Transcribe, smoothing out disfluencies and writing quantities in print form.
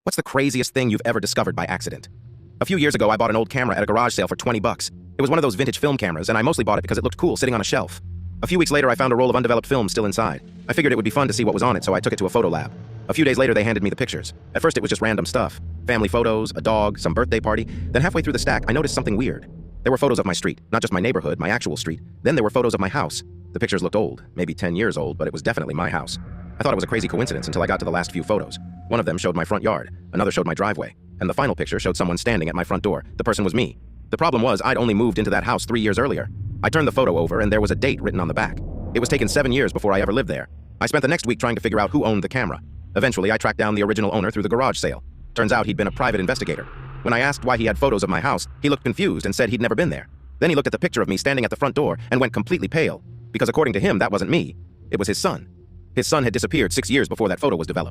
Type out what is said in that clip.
What's the craziest thing you've ever discovered by accident? A few years ago, I bought an old camera at a garage sale for 20 bucks. It was one of those vintage film cameras, and I mostly bought it because it looked cool sitting on a shelf. A few weeks later, I found a roll of undeveloped film still inside. I figured it would be fun to see what was on it, so I took it to a photo lab. A few days later, they handed me the pictures. At first, it was just random stuff. Family photos, a dog, some birthday party. Then halfway through the stack, I noticed something weird. There were photos of my street, not just my neighborhood, my actual street. Then there were photos of my house. The pictures looked old, maybe 10 years old, but it was definitely my house. I thought it was a crazy coincidence until I got to the last few photos. One of them showed my front yard, another showed my driveway, and the final picture showed someone standing at my front door. The person was me. The problem was, I'd only moved into that house 3 years earlier. I turned the photo over, and there was a date written on the back. It was taken 7 years before I ever lived there. I spent the next week trying to figure out who owned the camera. Eventually, I tracked down the original owner through the garage sale. Turns out he'd been a private investigator. When I asked why he had photos of my house, he looked confused and said he'd never been there. Then he looked at the picture of me standing at the front door and went completely pale. Because according to him, that wasn't me. It was his son. His son had disappeared 6 years before that photo was developed.